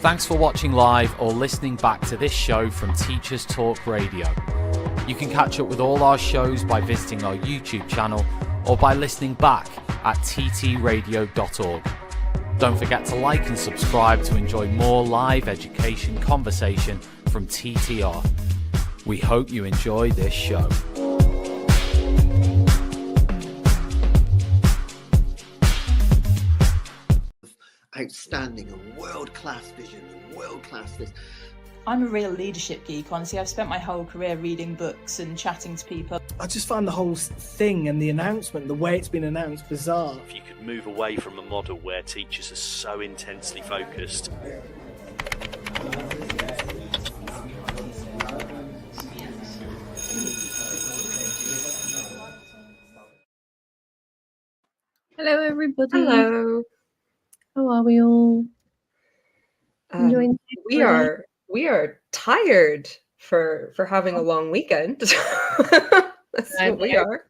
Thanks for watching live or listening back to this show from Teachers Talk Radio. You can catch up with all our shows by visiting our YouTube channel or by listening back at ttradio.org. Don't forget to like and subscribe to enjoy more live education conversation from TTR. We hope you enjoy this show. Outstanding and world-class vision and world-class this. I'm a real leadership geek, honestly. I've spent my whole career reading books and chatting to people. I just find the whole thing and the announcement, the way it's been announced, bizarre. If you could move away from a model where teachers are so intensely focused. Hello, everybody. Hello. How are we all? Enjoying We are tired for having a long weekend. That's what we are.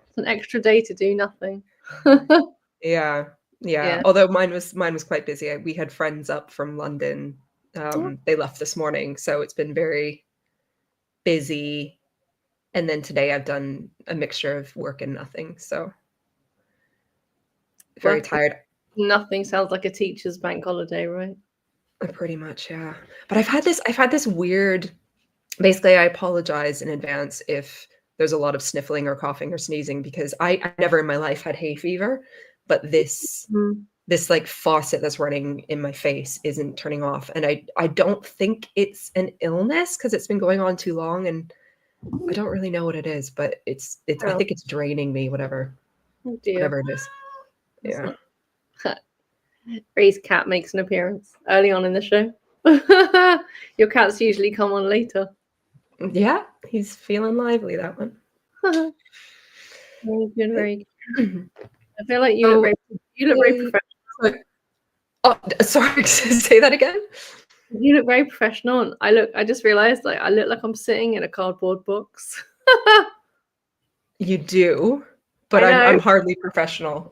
It's an extra day to do nothing. Yeah. Although mine was quite busy. We had friends up from London. They left this morning, so it's been very busy. And then today I've done a mixture of work and nothing. So very tired. Nothing sounds like a teacher's bank holiday, right? Pretty much, yeah. But I've had this weird. Basically, I apologize in advance if there's a lot of sniffling or coughing or sneezing, because I never in my life had hay fever, but this like faucet that's running in my face isn't turning off, and I don't think it's an illness because it's been going on too long, and I don't really know what it is, but it's I think it's draining me, whatever it is. Yeah. Rae's cat makes an appearance early on in the show. Your cats usually come on later. Yeah, he's feeling lively, that one. Very good, very good. I feel like you look very professional. Oh, sorry, say that again. You look very professional, and I just realized I look like I'm sitting in a cardboard box. You do, but I'm hardly professional.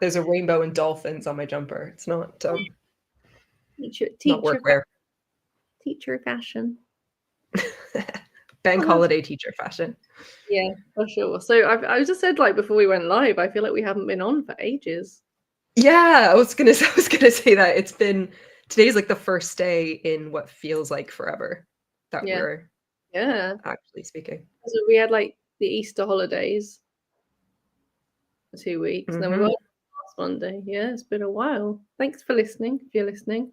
There's a rainbow and dolphins on my jumper. It's not teacher workwear. Teacher fashion. Bank holiday teacher fashion. Yeah, for sure. So I just said, like, before we went live, I feel like we haven't been on for ages. Yeah, I was gonna say that today's like the first day in what feels like forever that we're actually speaking. So we had like the Easter holidays for 2 weeks, and then we were last Monday. Yeah, it's been a while. Thanks for listening. If you're listening,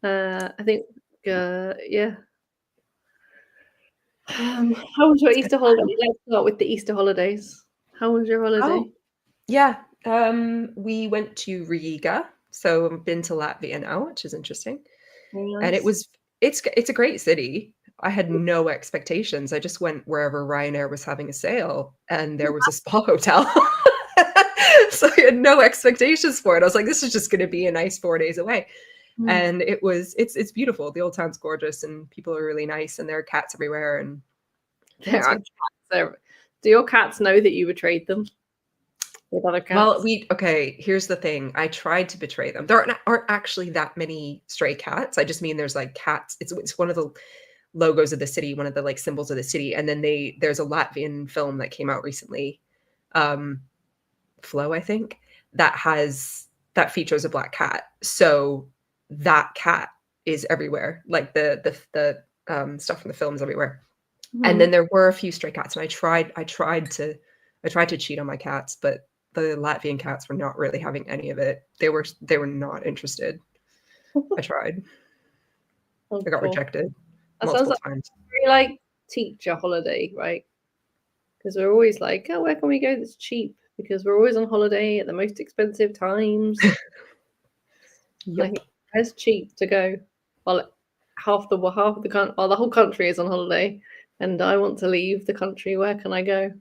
I think how was your Easter holiday? Let's start with the Easter holidays. How was your holiday? Yeah, we went to Riga, so I've been to Latvia now, which is interesting. Nice. And it's a great city. I had no expectations. I just went wherever Ryanair was having a sale, and there was a spa hotel. So I had no expectations for it. I was like, this is just going to be a nice 4 days away. And it's beautiful. The old town's gorgeous, and people are really nice, and there are cats everywhere. And there are cats there. Do your cats know that you betrayed them with other cats? Well, here's the thing. I tried to betray them. There aren't actually that many stray cats. I just mean there's like cats. It's one of the logos of the city, one of the like symbols of the city. And then there's a Latvian film that came out recently, Flow, I think, that features a black cat. So that cat is everywhere. Like the stuff from the film is everywhere. And then there were a few stray cats, and I tried to cheat on my cats, but the Latvian cats were not really having any of it. They were not interested. I tried. I got rejected multiple times. Very like teacher holiday, right? Because we're always like, oh, where can we go that's cheap? Because we're always on holiday at the most expensive times. Like, where's cheap to go? Well, the whole country is on holiday, and I want to leave the country. Where can I go?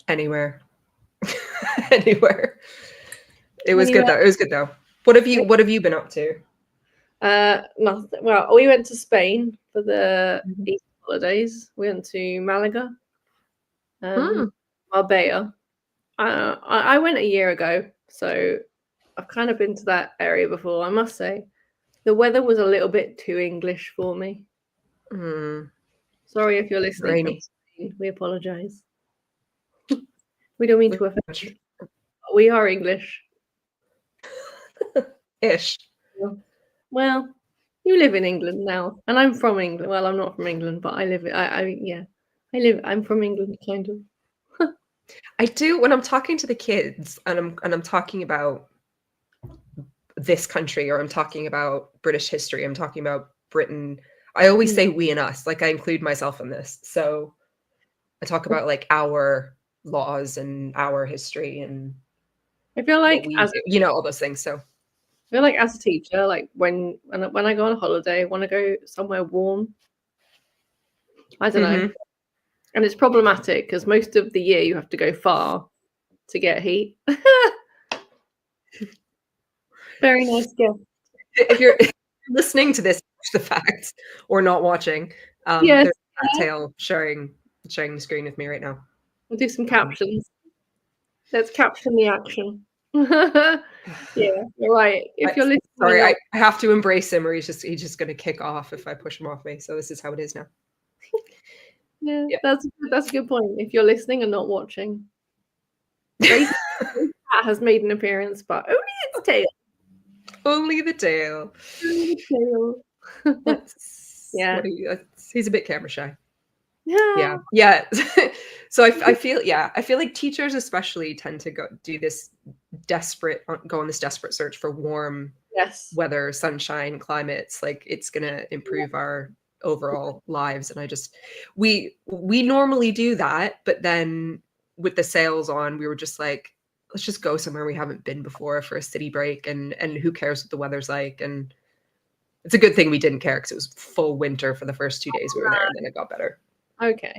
Anywhere. Anywhere. It was good though. What have you been up to? Nothing. Well, we went to Spain for the Easter holidays. We went to Malaga, Marbella. I went a year ago, so I've kind of been to that area before. I must say, the weather was a little bit too English for me. Sorry if you're listening from Rainy. Spain. We apologise. We don't mean to offend you. We are English. Ish. Well, you live in England now, and I'm from England. Well, I'm not from England, but I live. I'm from England, kind of. I do when I'm talking to the kids and I'm talking about this country, or I'm talking about British history, I'm talking about Britain. I always say we and us, like I include myself in this. So I talk about like our laws and our history and I feel like all those things. So I feel like as a teacher, like when I go on holiday, I want to go somewhere warm. I don't know. And it's problematic because most of the year you have to go far to get heat. Very nice gift. If you're listening to this, the fact, or not watching, Yes. there's a tail sharing the screen with me right now. We'll do some captions. Let's caption the action. Yeah, you're right. If you're listening, sorry, I have to embrace him, or he's just going to kick off if I push him off me. So this is how it is now. Yeah, that's a good point. If you're listening and not watching, Grace's cat has made an appearance, but only its tail. Only the tail. Only the tail. Yeah, he's a bit camera shy. Yeah. So I feel like teachers especially tend to go on this desperate search for warm weather, sunshine, climates. Like it's gonna improve our overall lives. And we normally do that, but then with the sales on, we were just like, let's just go somewhere we haven't been before for a city break, and who cares what the weather's like. And it's a good thing we didn't care, because it was full winter for the first 2 days we were there, and then it got better. Okay.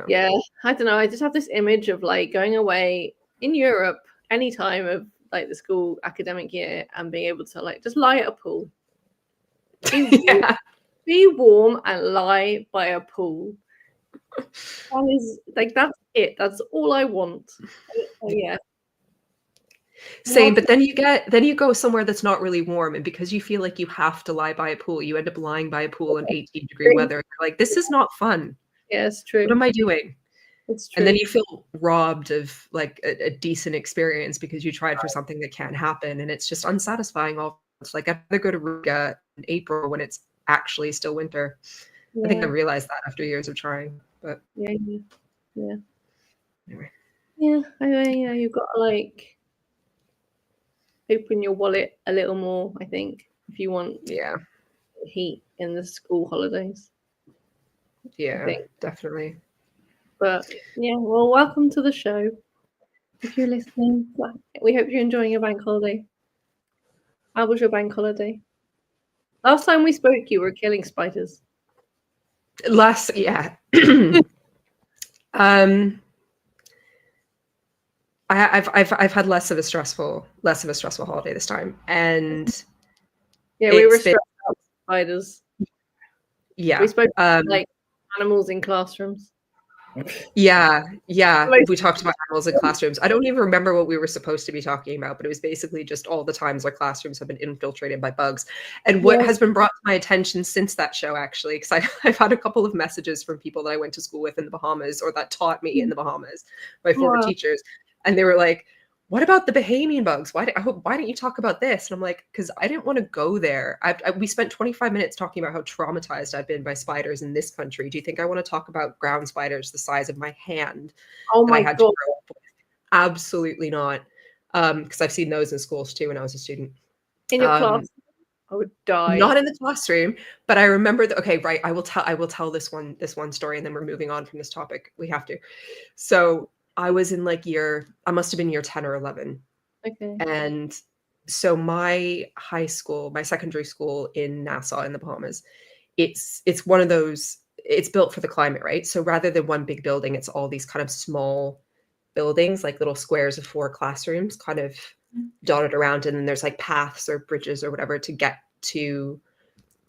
Yeah. I don't know. I just have this image of like going away in Europe any time of like the school academic year and being able to like just lie at a pool. Be warm and lie by a pool. That is like, that's it. That's all I want. Yeah. Same, but then you go somewhere that's not really warm, and because you feel like you have to lie by a pool, you end up lying by a pool in 18-degree weather. You're like, this is not fun. Yeah, it's true. What am I doing? It's true. And then you feel robbed of like a decent experience because you tried for something that can't happen, and it's just unsatisfying. It's like, I'd rather go to Riga in April when it's actually still winter. I think I realized that after years of trying. But anyway. Yeah, you've got to like open your wallet a little more, I think, if you want heat in the school holidays. Yeah, definitely. But yeah, well, welcome to the show. If you're listening, we hope you're enjoying your bank holiday. How was your bank holiday? Last time we spoke, you were killing spiders. I've had less of a stressful holiday this time, and we were stressed out spiders. Yeah, we spoke like animals in classrooms. Yeah. We talked about animals in classrooms. I don't even remember what we were supposed to be talking about, but it was basically just all the times our classrooms have been infiltrated by bugs. And what has been brought to my attention since that show, actually, because I've had a couple of messages from people that I went to school with in the Bahamas, or that taught me in the Bahamas, my former teachers, and they were like, what about the Bahamian bugs? Why didn't you talk about this? And I'm like, because I didn't want to go there. We spent 25 minutes talking about how traumatized I've been by spiders in this country. Do you think I want to talk about ground spiders the size of my hand? Oh my God. To grow up with? Absolutely not. Because I've seen those in schools too when I was a student. In your class? I would die. Not in the classroom, but I remember I will tell this one story, and then we're moving on from this topic. We have to. So I was in I must have been year 10 or 11. Okay. And so my secondary school in Nassau in the Bahamas, it's one of those, it's built for the climate, right? So rather than one big building, it's all these kind of small buildings, like little squares of 4 classrooms kind of dotted around. And then there's like paths or bridges or whatever to get to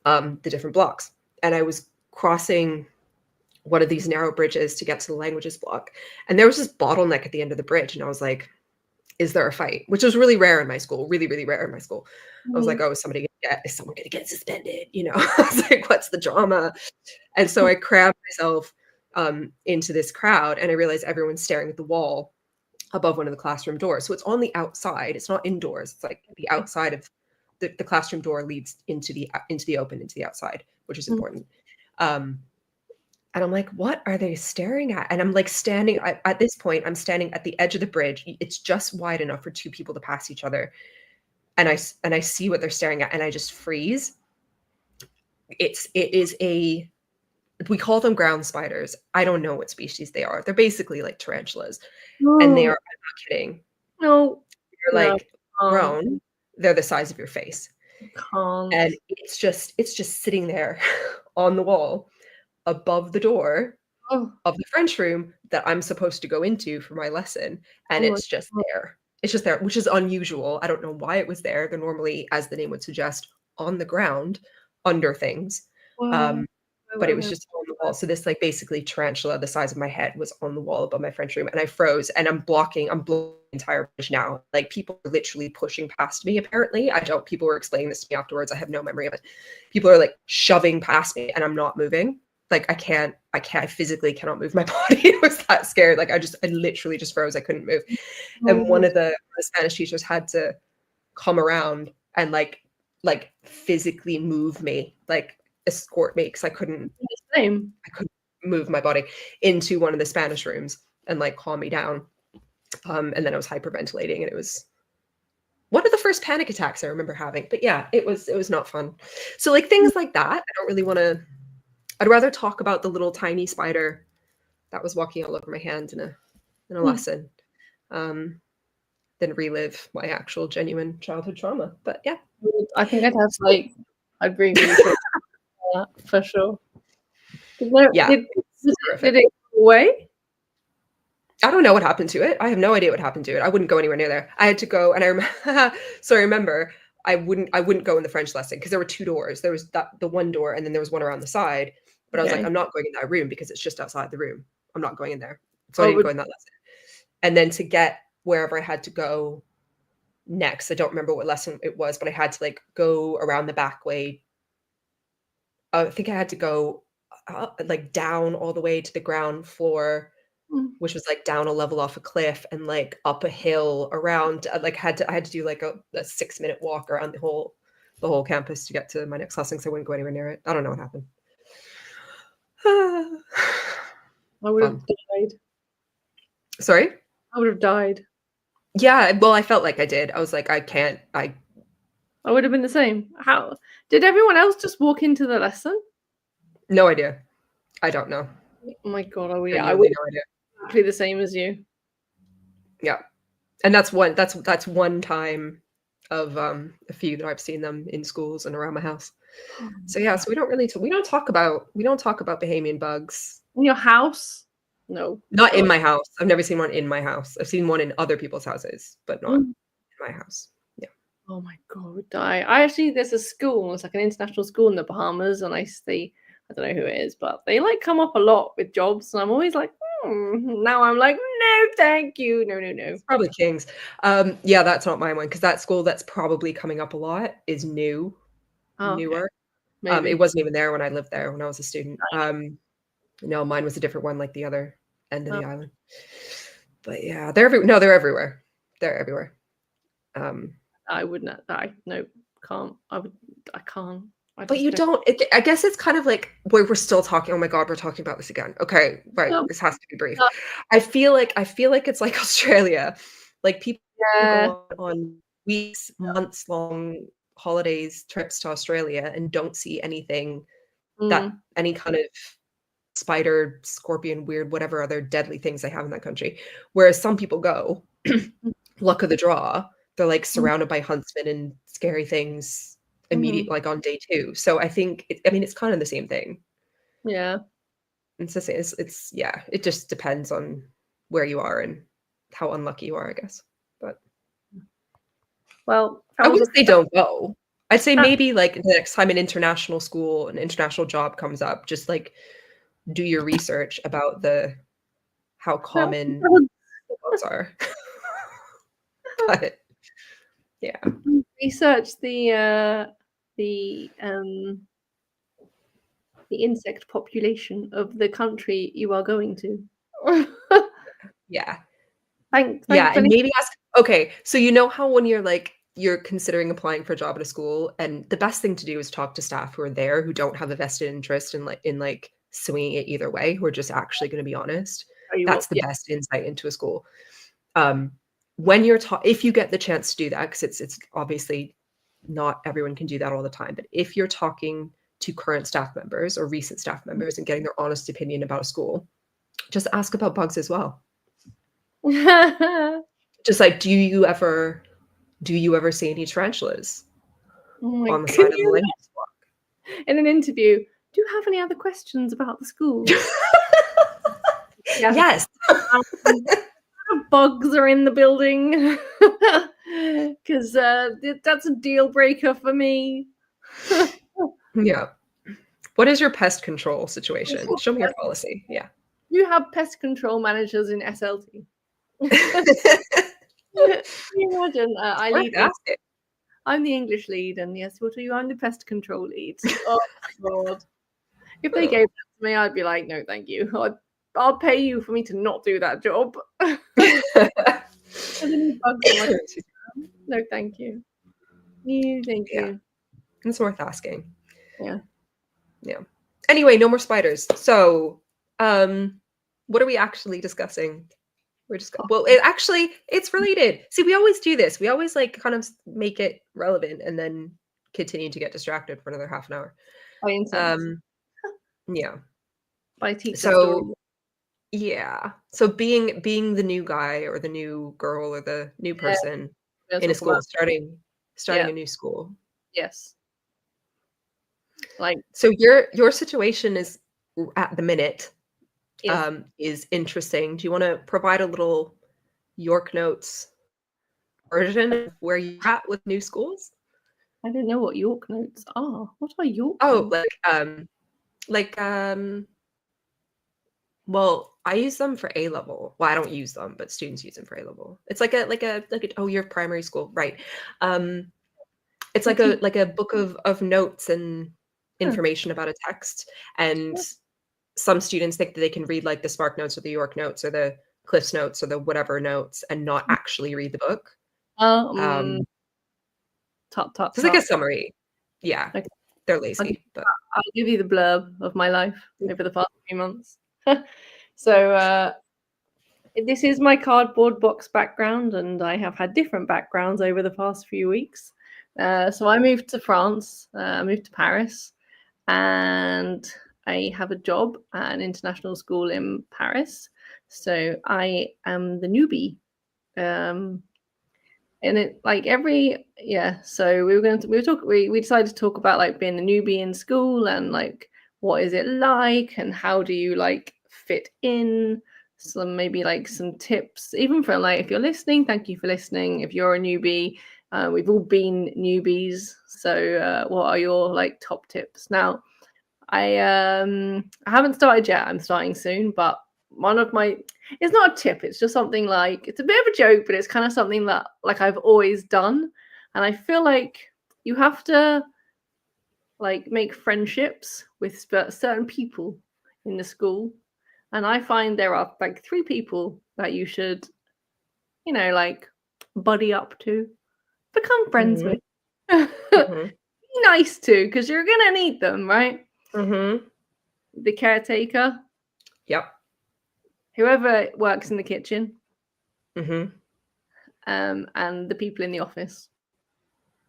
the different blocks. And I was crossing one of these narrow bridges to get to the languages block. And there was this bottleneck at the end of the bridge. And I was like, is there a fight? Which was really rare in my school, really, really rare in my school. I was Mm. like, oh, is someone gonna get suspended? You know, I was like, what's the drama? And so I crammed myself into this crowd, and I realized everyone's staring at the wall above one of the classroom doors. So it's on the outside. It's not indoors. It's like the outside of the classroom door leads into the open, into the outside, which is important. And I'm like, what are they staring at? And I'm like standing at this point, I'm standing at the edge of the bridge. It's just wide enough for two people to pass each other. And I see what they're staring at, and I just freeze. We call them ground spiders. I don't know what species they are. They're basically like tarantulas. And they are, I'm not kidding. No. They're No, like grown. They're the size of your face. can't. And it's just sitting there on the wall above the door Oh, of the French room that I'm supposed to go into for my lesson. And Oh my it's just there. It's just there, which is unusual. I don't know why it was there. They're normally, as the name would suggest, on the ground under things. wow. But it was just on the wall. So this like basically tarantula the size of my head was on the wall above my French room, and I froze, and I'm blocking the entire bridge now. Like people are literally pushing past me, apparently. People were explaining this to me afterwards. I have no memory of it. People are like shoving past me, and I'm not moving. Like I physically cannot move my body. I was that scared. Like I literally just froze. I couldn't move. And one of the Spanish teachers had to come around and like physically move me, like escort me, because I couldn't move my body into one of the Spanish rooms and like calm me down. And then I was hyperventilating, and it was one of the first panic attacks I remember having. But yeah, it was not fun. So like things like that, I don't really want to. I'd rather talk about the little tiny spider that was walking all over my hand in a lesson than relive my actual genuine childhood trauma. But yeah, I think I'd bring really short that for sure. Yeah. Did it go away? I don't know what happened to it. I have no idea what happened to it. I wouldn't go anywhere near there. I had to go, and I remember I wouldn't go in the French lesson because there were two doors. There was the one door, and then there was one around the side. But I was like, I'm not going in that room because it's just outside the room. I'm not going in there. So I didn't go in that lesson. And then to get wherever I had to go next, I don't remember what lesson it was, but I had to like go around the back way. I think I had to go like down all the way to the ground floor, which was like down a level off a cliff, and like up a hill around. Like I had to do like a 6-minute walk around the whole campus to get to my next lesson, because I wouldn't go anywhere near it. I don't know what happened. I would have died. Sorry? I would have died. Yeah, well, I felt like I did. I was like, I would have been the same. How did everyone else just walk into the lesson? No idea. I don't know. Oh my god! I would no idea. Exactly the same as you. Yeah, and that's one time of a few that I've seen them in schools and around my house. So yeah, so we don't talk about Bahamian bugs in your house. No, not in my house. I've never seen one in my house. I've seen one in other people's houses, but not in my house. Yeah. Oh my god, I would die. There's a school. It's like an international school in the Bahamas, and I don't know who it is, but they like come up a lot with jobs, and I'm always like, now I'm like, no, thank you, no. It's probably King's. Yeah, that's not my one, because that school that's probably coming up a lot is newer. Okay. It wasn't even there when I lived there when I was a student. No, mine was a different one, like the other end of the island. But yeah, they're everywhere. They're everywhere. I would not die. No, can't. I can't. But you don't. I guess it's kind of like we're still talking. Oh my god, we're talking about this again. Okay, right. This has to be brief. I feel like it's like Australia. Like people go on weeks, months long holidays, trips to Australia, and don't see anything that any kind of spider, scorpion, weird, whatever other deadly things they have in that country. Whereas some people go, luck of the draw, they're like surrounded by huntsmen and scary things immediately, like on day 2. So I think it's kind of the same thing. Yeah, it's the same. It's yeah, it just depends on where you are and how unlucky you are, I guess. But well, I wouldn't say don't go. I'd say maybe like the next time an international job comes up, just like do your research about how common bugs are. But yeah. Research the insect population of the country you are going to. Yeah. Thank Yeah, and thankfully. maybe ask, okay, so you know how when you're considering applying for a job at a school, and the best thing to do is talk to staff who are there who don't have a vested interest in swinging it either way, who are just actually going to be honest. Tell you That's what, the yeah. best insight into a school. When you're if you get the chance to do that, because it's obviously not everyone can do that all the time, but if you're talking to current staff members or recent staff members and getting their honest opinion about a school, just ask about bugs as well. Just like, do you ever see any tarantulas Oh my on the side of the goodness. language block? In an interview, do you have any other questions about the school? Yes. Bugs are in the building because that's a deal breaker for me. Yeah. What is your pest control situation? Show me your policy. Yeah. You have pest control managers in SLT. Can you imagine? I lead. I'm the English lead, and yes, what are you? I'm the pest control lead. Oh my god! If they gave that to me, I'd be like, no, thank you. I'll pay you for me to not do that job. No, thank you. Thank you. It's worth asking. Yeah. Yeah. Anyway, no more spiders. So, what are we actually discussing? It's related. See, we always do this. We always kind of make it relevant and then continue to get distracted for another half an hour. Yeah. By teacher. So, yeah. So being the new guy or the new girl or the new person in a school, starting a new school. Yes. So your situation is at the minute. Is interesting. Do you want to provide a little York Notes version of where you're at with new schools? I don't know what York Notes are. What are York Notes? Notes? Well, I use them for A level. Well, I don't use them, but students use them for A level. It's like you're primary school, right? It's like a book of notes and information about a text, and some students think that they can read the Spark Notes or the York Notes or the Cliffs Notes or the whatever notes and not actually read the book. It's like a summary. Yeah, okay. They're lazy. I'll give you the blurb of my life over the past few months. So this is my cardboard box background, and I have had different backgrounds over the past few weeks. So I moved to France, I moved to Paris, and I have a job at an international school in Paris. So I am the newbie. And it so we decided to talk about being a newbie in school and what is it like and how do you fit in, maybe some tips even from if you're listening. Thank you for listening. If you're a newbie, we've all been newbies, so what are your top tips? Now I haven't started yet. I'm starting soon, but it's not a tip, it's just something it's a bit of a joke, but it's kind of something that I've always done, and I feel you have to make friendships with certain people in the school, and I find there are 3 people that you should buddy up to, become friends with. Be nice to, because you're gonna need them, right? The caretaker. Yep. Whoever works in the kitchen. And the people in the office.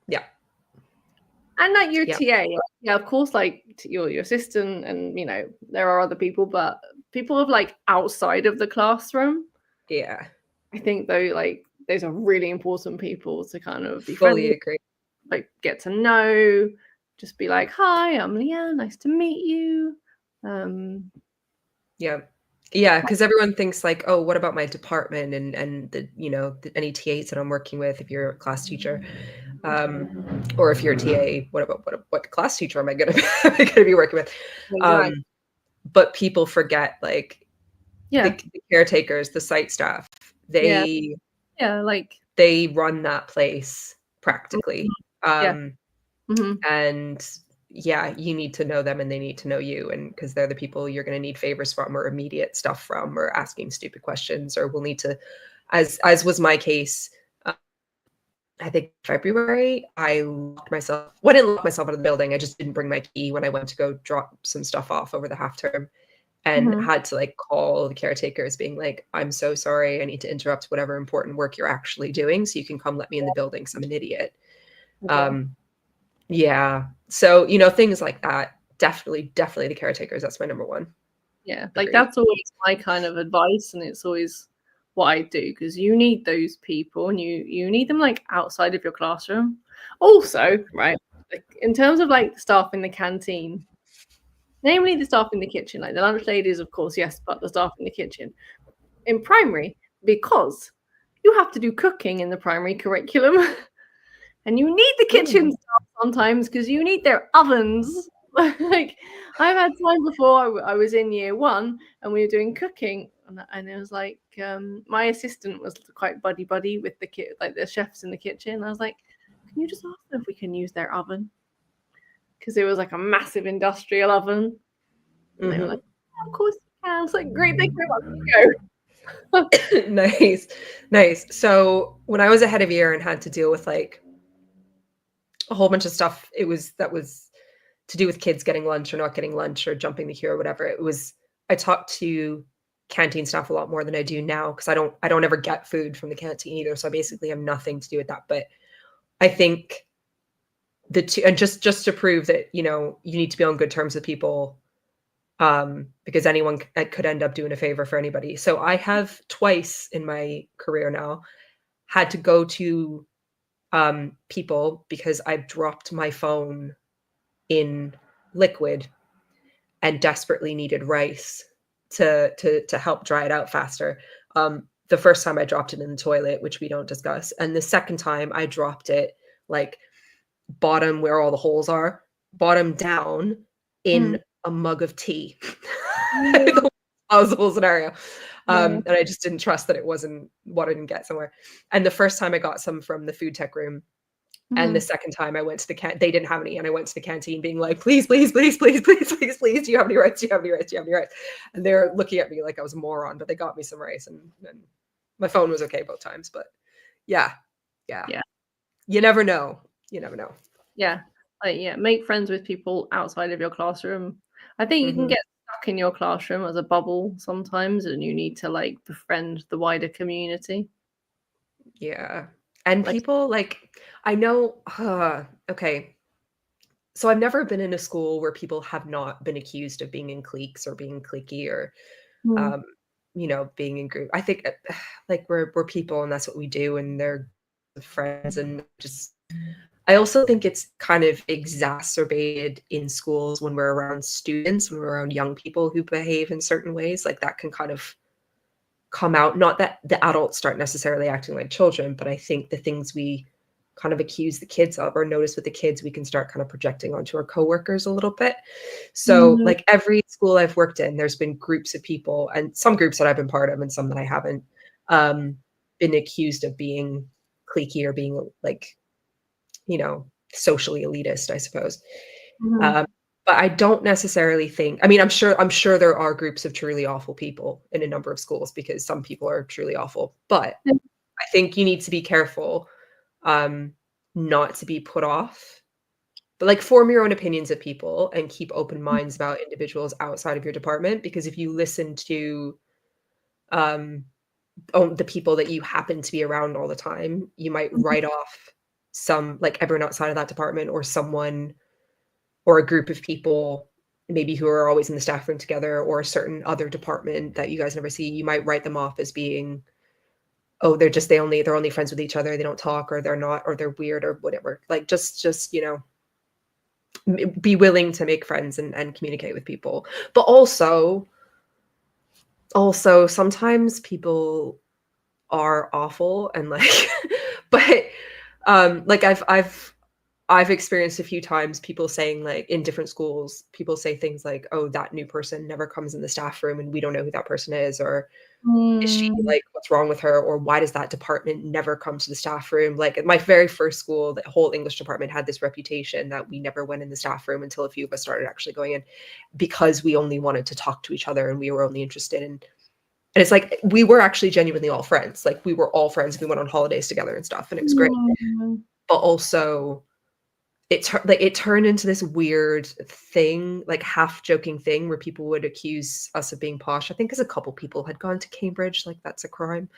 Yeah. And your TA. Yeah, of course, your assistant, and there are other people, but people of outside of the classroom. Yeah. I think though, those are really important people to kind of be fully friendly, agree. Get to know, just be hi, I'm Lianne, nice to meet you. Yeah, because everyone thinks oh, what about my department and the any TAs that I'm working with? If you're a class teacher, or if you're a TA, what class teacher am I gonna be working with? Exactly. But people forget the caretakers, the site staff. They they run that place practically. Yeah. And yeah, you need to know them and they need to know you, and because they're the people you're going to need favors from or immediate stuff from or asking stupid questions, or will need to, as was my case. I think February, I locked myself. Well, I didn't lock myself out of the building. I just didn't bring my key when I went to go drop some stuff off over the half term, and had to like call the caretakers being like, I'm so sorry. I need to interrupt whatever important work you're actually doing so you can come let me in the building because I'm an idiot. Okay. Yeah. So, you know, things like that. Definitely the caretakers. That's my number one. Yeah. Like Agreed. that's always my kind of advice, and it's always what I do, because you need those people, and you need them like outside of your classroom. Also, right, like, in terms of like the staff in the canteen, namely the staff in the kitchen, like the lunch ladies, of course, yes, but the staff in the kitchen in primary, because you have to do cooking in the primary curriculum. And you need the kitchen staff sometimes because you need their ovens. Like, I've had time before I was in year 1 and we were doing cooking, and it was like my assistant was quite buddy with the like the chefs in the kitchen. I was like, can you just ask them if we can use their oven? Because it was like a massive industrial oven. And they were like, yeah, of course you can. I was like, great, thank you very much. Nice. So when I was ahead of year and had to deal with like a whole bunch of stuff, that was to do with kids getting lunch or not getting lunch or jumping the queue or whatever. I talked to canteen staff a lot more than I do now, because I don't ever get food from the canteen either. So I basically have nothing to do with that. But I think the two, and just to prove that, you know, you need to be on good terms with people, because anyone could end up doing a favor for anybody. So I have twice in my career now had to go to people because I've dropped my phone in liquid and desperately needed rice to help dry it out faster. The first time I dropped it in the toilet, which we don't discuss, and the second time I dropped it like bottom where all the holes are, bottom down in a mug of tea. The possible scenario. And I just didn't trust that it wasn't what I didn't get somewhere. And the first time I got some from the food tech room, and the second time I went to the they didn't have any, and I went to the canteen being like, please, do you have any rice? Do you have any rice? And they're looking at me like I was a moron, but they got me some rice, and my phone was okay both times. But yeah. You never know. Yeah. Like, yeah, make friends with people outside of your classroom. I think you can get stuck in your classroom as a bubble sometimes, and you need to like befriend the wider community. Yeah. And Like- people like, I know, okay. So I've never been in a school where people have not been accused of being in cliques or being cliquey or, you know, being in group. I think like we're people and that's what we do, and they're friends, and just, I also think it's kind of exacerbated in schools when we're around students, when we're around young people who behave in certain ways. Like that can kind of come out. Not that the adults start necessarily acting like children, but I think the things we kind of accuse the kids of or notice with the kids, we can start kind of projecting onto our coworkers a little bit. So like every school I've worked in, there's been groups of people, and some groups that I've been part of and some that I haven't, been accused of being cliquey or being like, you know, socially elitist, I suppose. But I don't necessarily think, I mean, I'm sure there are groups of truly awful people in a number of schools, because some people are truly awful, but I think you need to be careful not to be put off, but like form your own opinions of people and keep open minds about individuals outside of your department, because if you listen to the people that you happen to be around all the time, you might write off some, like everyone outside of that department, or someone or a group of people maybe who are always in the staff room together, or a certain other department that you guys never see. You might write them off as being, oh, they're only friends with each other, they don't talk, or they're not, or they're weird, or whatever. Like just you know, be willing to make friends and communicate with people. But also sometimes people are awful, and like but like I've experienced a few times people saying, like, in different schools, people say things like, oh, that new person never comes in the staff room and we don't know who that person is, or is she like what's wrong with her, or why does that department never come to the staff room? Like at my very first school, the whole English department had this reputation that we never went in the staff room until a few of us started actually going in, because we only wanted to talk to each other and we were only interested in, and it's like we were actually genuinely all friends. Like we were all friends. We went on holidays together and stuff, and it was great. But also it turned into this weird thing, like half joking thing, where people would accuse us of being posh. I think because a couple people had gone to Cambridge, like that's a crime.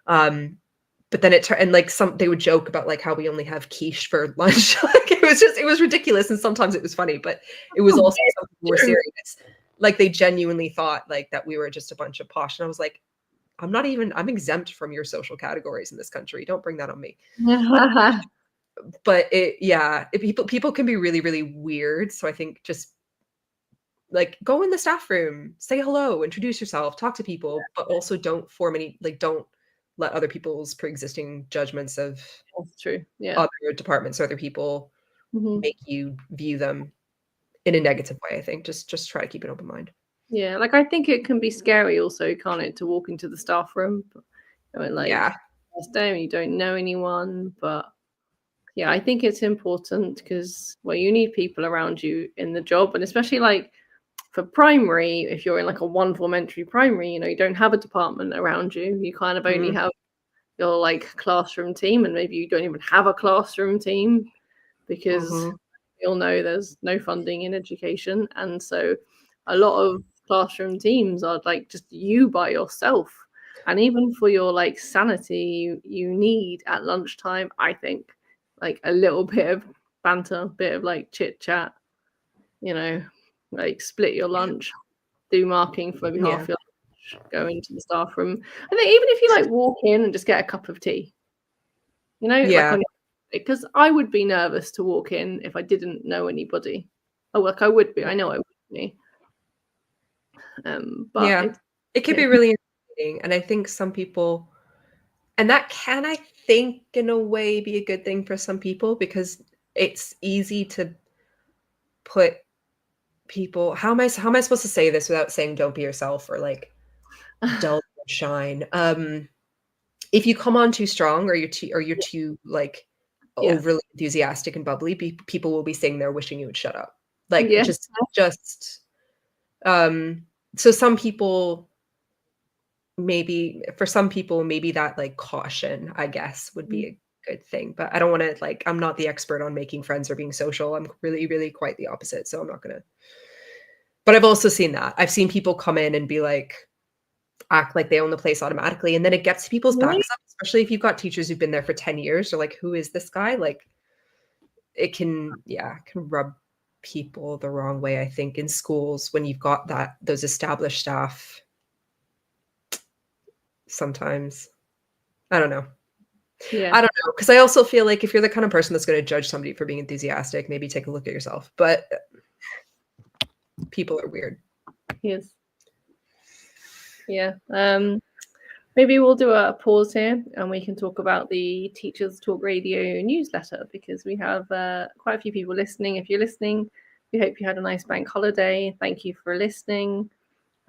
But then and like they would joke about like how we only have quiche for lunch. Like it was ridiculous, and sometimes it was funny, but it was also something more serious. Like they genuinely thought like that we were just a bunch of posh, and I was like, I'm exempt from your social categories in this country. Don't bring that on me. But people can be really, really weird. So I think just like go in the staff room, say hello, introduce yourself, talk to people, but also don't let other people's pre-existing judgments of That's true. Yeah. other departments or other people make you view them in a negative way. I think just try to keep an open mind. Yeah, like I think it can be scary also, can't it, to walk into the staff room? I mean, like, you don't know anyone, but yeah, I think it's important because, well, you need people around you in the job, and especially like for primary, if you're in like a one-form entry primary, you don't have a department around you. You kind of only have your like classroom team, and maybe you don't even have a classroom team because we all know there's no funding in education, and so a lot of classroom teams are like just you by yourself. And even for your like sanity, you need at lunchtime, I think, like a little bit of banter, bit of like chit chat, like split your lunch, do marking for maybe half your lunch, go into the staff room. I think even if you like walk in and just get a cup of tea, because I would be nervous to walk in if I didn't know anybody. Oh, like I would be. I know I would be. But it could be really intimidating, and I think some people, and that can, I think, in a way, be a good thing for some people, because it's easy to put people. How am I supposed to say this without saying don't be yourself or like dull and shine? If you come on too strong, or you're too like overly enthusiastic and bubbly, people will be sitting there wishing you would shut up. Like just. So some people, maybe that like caution, I guess, would be a good thing. But I don't want to like, I'm not the expert on making friends or being social. I'm really, really quite the opposite. So I'm not going to, but I've also seen that. I've seen people come in and be like, act like they own the place automatically. And then it gets people's backs up, especially if you've got teachers who've been there for 10 years. They're like, who is this guy? Like it can rub people the wrong way, I think, in schools when you've got those established staff. Sometimes I don't know, because I also feel like if you're the kind of person that's going to judge somebody for being enthusiastic, maybe take a look at yourself. But people are weird. Yes. Maybe we'll do a pause here and we can talk about the Teachers Talk Radio newsletter, because we have quite a few people listening. If you're listening, we hope you had a nice bank holiday. Thank you for listening.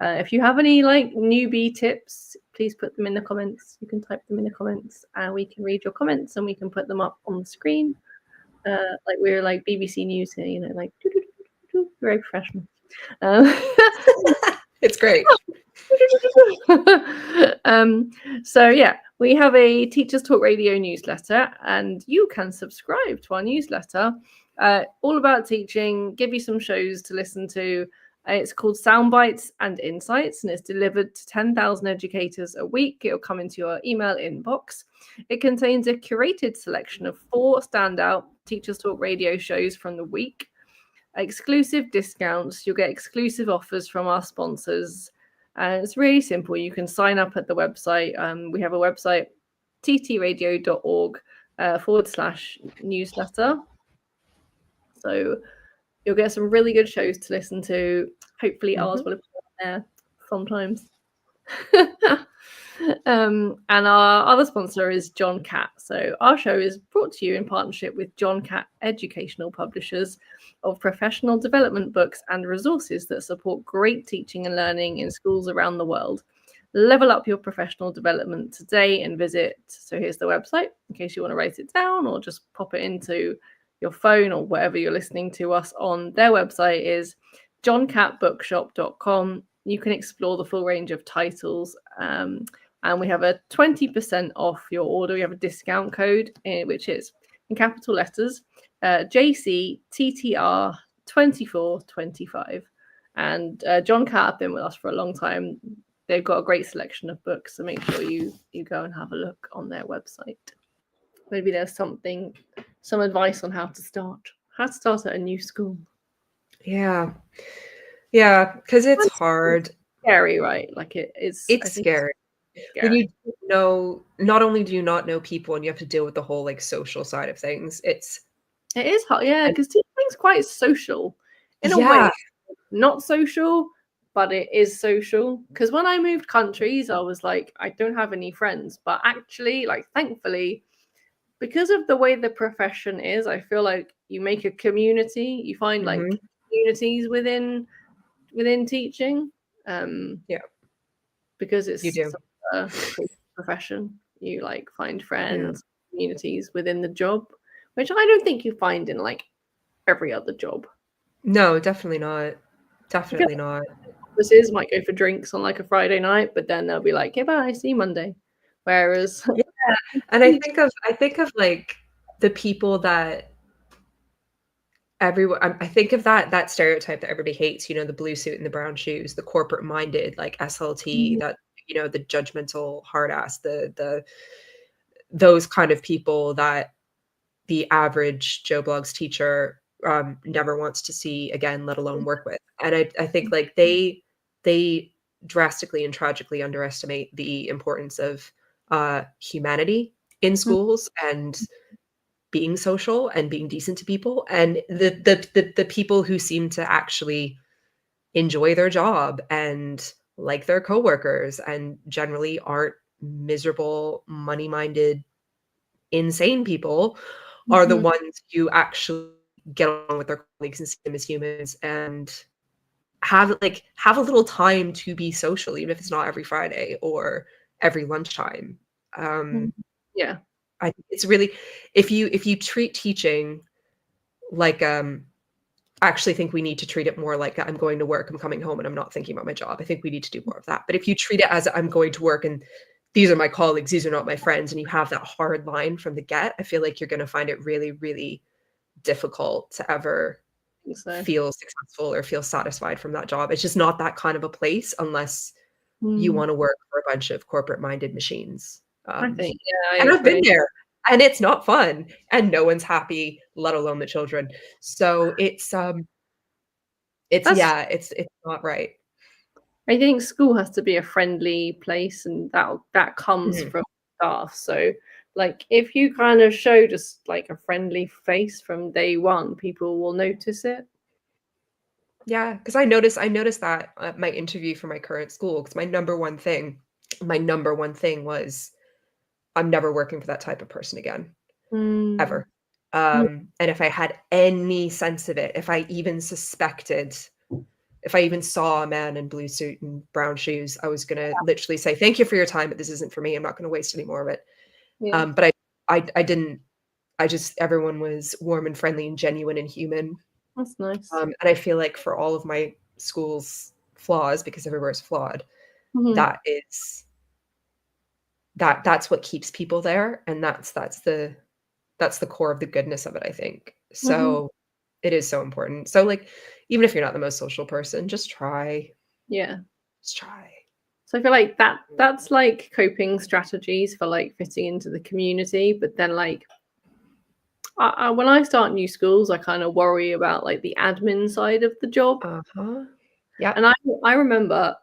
If you have any like newbie tips, please put them in the comments. You can type them in the comments and we can read your comments and we can put them up on the screen. Like we're like BBC News here, like very professional. It's great. So yeah, we have a Teachers Talk Radio newsletter, and you can subscribe to our newsletter, all about teaching, give you some shows to listen to. It's called Soundbites and Insights, and it's delivered to 10,000 educators a week. It'll come into your email inbox. It contains a curated selection of 4 standout Teachers Talk Radio shows from the week, exclusive discounts. You'll get exclusive offers from our sponsors. And it's really simple. You can sign up at the website. We have a website, ttradio.org/newsletter. So you'll get some really good shows to listen to. Hopefully ours will appear there sometimes. And our other sponsor is John Catt. So our show is brought to you in partnership with John Catt Educational Publishers of professional development books and resources that support great teaching and learning in schools around the world. level up your professional development today and visit. So here's the website in case you want to write it down or just pop it into your phone or wherever you're listening to us on. Their website is johncatbookshop.com. You can explore the full range of titles, and we have a 20% off your order. We have a discount code, which is in capital letters, JCTTR2425. And John Cat have been with us for a long time. They've got a great selection of books, so make sure you go and have a look on their website. Maybe there's some advice on how to start at a new school. Yeah, because it's hard. Scary, right? Like it's scary. When you know, not only do you not know people and you have to deal with the whole like social side of things, it is hard, yeah, because teaching's quite social in a way. Not social, but it is social. Because when I moved countries, I was like, I don't have any friends, but actually, like, thankfully, because of the way the profession is, I feel like you make a community. You find like communities within teaching. Because it's a profession. You like find friends, communities within the job, which I don't think you find in like every other job. No, definitely not. Definitely not. Offices might go for drinks on like a Friday night, but then they'll be like, "Okay, bye, see you Monday." Whereas, and I think of like the people that everyone. I think of that stereotype that everybody hates. You know, the blue suit and the brown shoes, the corporate minded, like SLT, that the judgmental hard ass, the those kind of people that the average Joe Blogs teacher never wants to see again, let alone work with. And I think like they drastically and tragically underestimate the importance of humanity in schools and being social and being decent to people, and the people who seem to actually enjoy their job and like their coworkers and generally aren't miserable, money-minded, insane people are the ones who actually get along with their colleagues and see them as humans and have a little time to be social, even if it's not every Friday or every lunchtime. I think it's really, if you treat teaching like I actually think we need to treat it more like I'm going to work, I'm coming home, and I'm not thinking about my job. I think we need to do more of that. But if you treat it as I'm going to work and these are my colleagues, these are not my friends, and you have that hard line from the get, I feel like you're going to find it really, really difficult to ever feel successful or feel satisfied from that job. It's just not that kind of a place unless you want to work for a bunch of corporate-minded machines. I think, and I've been there, and it's not fun, and no one's happy, let alone the children. So it's not right. I think school has to be a friendly place, and that comes from staff. So like if you kind of show just like a friendly face from day one, people will notice it. Yeah, because I noticed that at my interview for my current school, because my number one thing was I'm never working for that type of person again, ever. And if I had any sense of it, if I even suspected, if I even saw a man in blue suit and brown shoes, I was going to literally say, thank you for your time, but this isn't for me. I'm not going to waste any more of it. But I didn't. Everyone was warm and friendly and genuine and human. That's nice. And I feel like for all of my school's flaws, because everywhere is flawed, that's what keeps people there, and that's the core of the goodness of it, I think. So it is so important. So like, even if you're not the most social person, just try. Just try. So I feel like that's like coping strategies for like fitting into the community. But then like when I start new schools, I kind of worry about like the admin side of the job. Yeah. And I remember,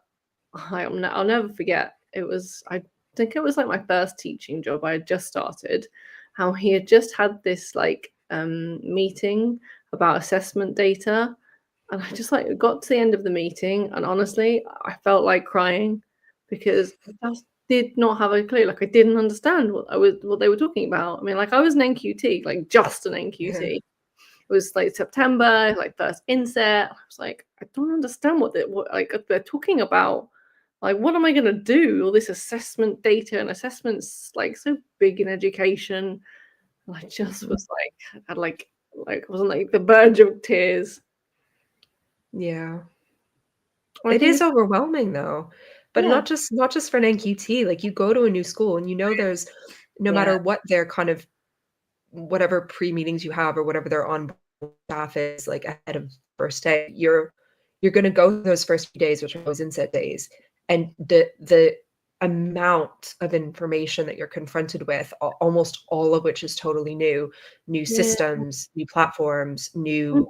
I'll never forget, I think it was like my first teaching job. I had just started, how he had just had this like meeting about assessment data, and I just like got to the end of the meeting, and honestly I felt like crying because I just did not have a clue. Like I didn't understand what they were talking about. I mean, like I was an NQT, like just an NQT. It was like September, like first inset. I was like, I don't understand what they're talking about. Like, what am I going to do? All this assessment data, and assessments like so big in education. And I just was like, I had like wasn't like the verge of tears. Yeah. I It think is overwhelming though. But Yeah. not just for an NQT. Like, you go to a new school and there's, no Yeah. matter what their kind of, whatever pre-meetings you have or whatever their on staff is, like ahead of first day, you're going to go through those first few days, which are always inset days, and the amount of information that you're confronted with, almost all of which is totally new systems, new platforms, new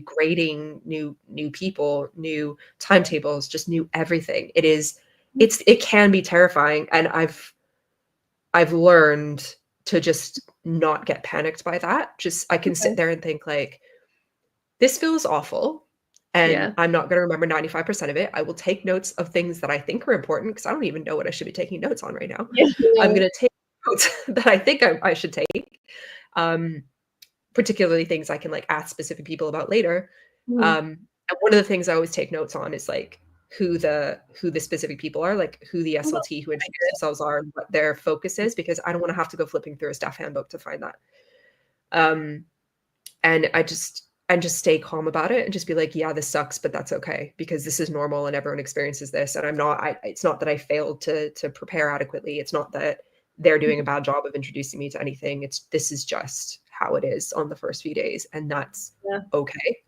grading, new people, new timetables, just new everything. It can be terrifying, and I've learned to just not get panicked by that. Just, I can sit there and think like, this feels awful, and I'm not going to remember 95% of it. I will take notes of things that I think are important, because I don't even know what I should be taking notes on right now. I'm going to take notes that I think I should take, particularly things I can like ask specific people about later. And one of the things I always take notes on is like who the specific people are, like who the SLT who introduce themselves are and what their focus is, because I don't want to have to go flipping through a staff handbook to find that. And I just stay calm about it and just be like, yeah, this sucks, but that's okay, because this is normal and everyone experiences this. And it's not that I failed to prepare adequately. It's not that they're doing a bad job of introducing me to anything. This is just how it is on the first few days, and that's okay.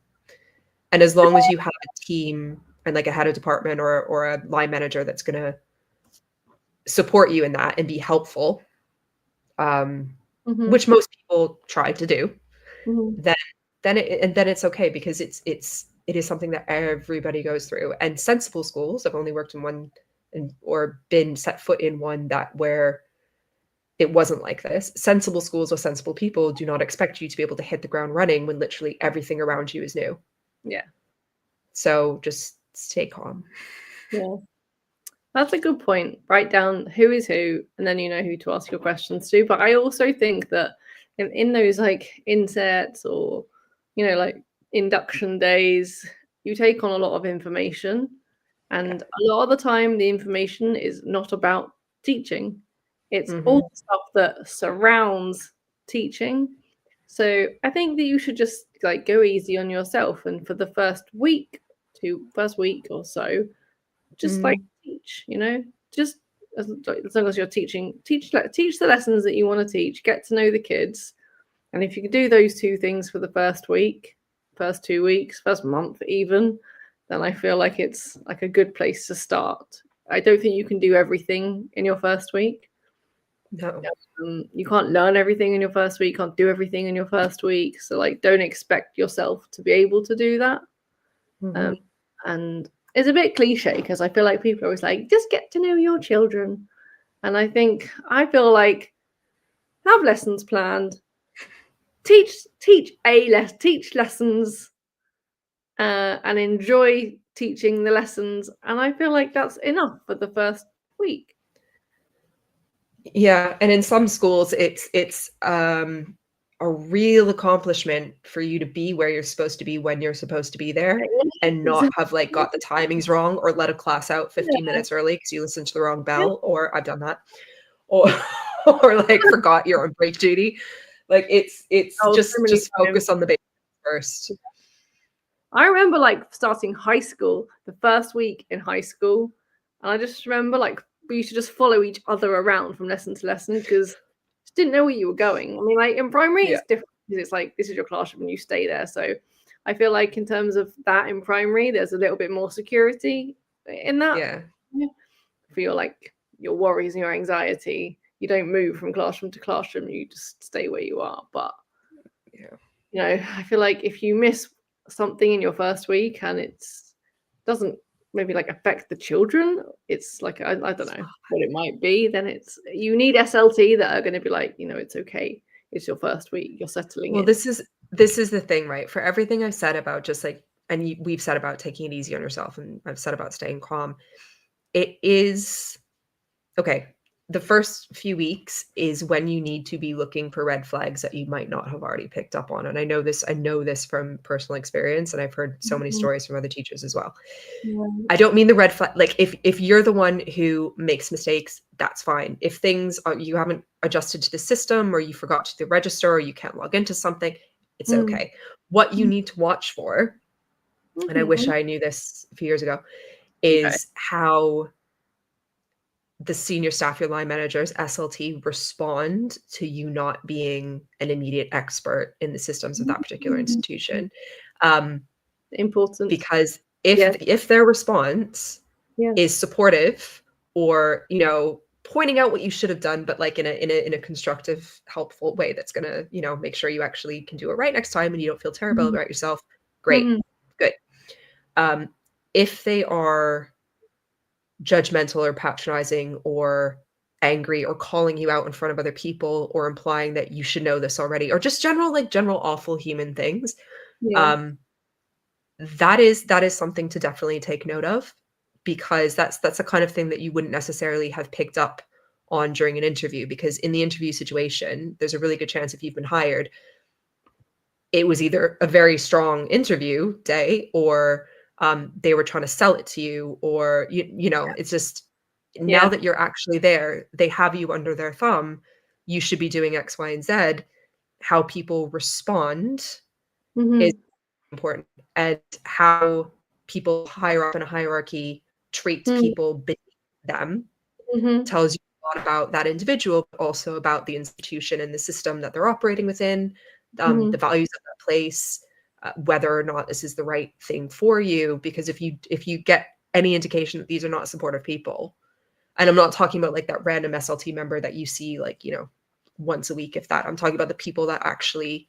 And as long as you have a team and like a head of department or a line manager that's going to support you in that and be helpful, which most people try to do, then it's okay, because it is something that everybody goes through. And sensible schools, I've only worked in one or been set foot in one where it wasn't like this. Sensible schools with sensible people do not expect you to be able to hit the ground running when literally everything around you is new. Yeah. So just stay calm. Yeah. That's a good point. Write down who is who, and then you know who to ask your questions to. But I also think that in those like insets or, like induction days, you take on a lot of information. And a lot of the time, the information is not about teaching. It's all the stuff that surrounds teaching. So I think that you should just like go easy on yourself, and for the first week or so, just like teach. Just as long as you're teaching, teach the lessons that you want to teach. Get to know the kids, and if you can do those two things for the first week, first 2 weeks, first month even, then I feel like it's like a good place to start. I don't think you can do everything in your first week. No. You can't learn everything in your first week, can't do everything in your first week. So like, don't expect yourself to be able to do that. And it's a bit cliche, because I feel like people are always like, just get to know your children. And I feel like have lessons planned, teach lessons, and enjoy teaching the lessons. And I feel like that's enough for the first week. Yeah, and in some schools, it's a real accomplishment for you to be where you're supposed to be when you're supposed to be there, and not have like got the timings wrong or let a class out 15 minutes early because you listened to the wrong bell, or I've done that, or like forgot you're on break duty. Like it's just focus on the basics first. I remember like starting high school, the first week in high school, and I just remember like we used to just follow each other around from lesson to lesson, because just didn't know where you were going. I mean, like in primary, it's different, because it's like this is your classroom and you stay there. So I feel like in terms of that in primary, there's a little bit more security in that. Yeah. For your worries and your anxiety, you don't move from classroom to classroom. You just stay where you are. But I feel like if you miss something in your first week and it doesn't maybe like affect the children, it's like I don't know what it might be, then you need SLT that are going to be like, it's okay, it's your first week, you're settling in. This is the thing, right? For everything I've said about just like, and we've said about taking it easy on yourself, and I've said about staying calm, it is okay. the first few weeks is when you need to be looking for red flags that you might not have already picked up on. And I know this from personal experience, and I've heard so many stories from other teachers as well. Yeah. I don't mean the red flag, like if you're the one who makes mistakes, that's fine. If things are, you haven't adjusted to the system, or you forgot to register, or you can't log into something, it's okay. What you need to watch for, and I wish I knew this a few years ago, is how the senior staff, your line managers, SLT, respond to you not being an immediate expert in the systems of that particular institution. Important. Because if their response is supportive, or, you know, pointing out what you should have done, but like in a constructive, helpful way that's gonna, you know, make sure you actually can do it right next time and you don't feel terrible about yourself, great, good. If they are judgmental or patronizing or angry or calling you out in front of other people or implying that you should know this already, or just general awful human things, that is something to definitely take note of, because that's the kind of thing that you wouldn't necessarily have picked up on during an interview, because in the interview situation, there's a really good chance, if you've been hired, it was either a very strong interview day, or they were trying to sell it to you, or you know, it's just, now that you're actually there, they have you under their thumb, you should be doing X, Y, and Z. How people respond is important, and how people higher up in a hierarchy treat people beneath them tells you a lot about that individual, but also about the institution and the system that they're operating within, the values of that place, whether or not this is the right thing for you. Because if you get any indication that these are not supportive people, and I'm not talking about like that random SLT member that you see, like, you know, once a week, if that, I'm talking about the people that actually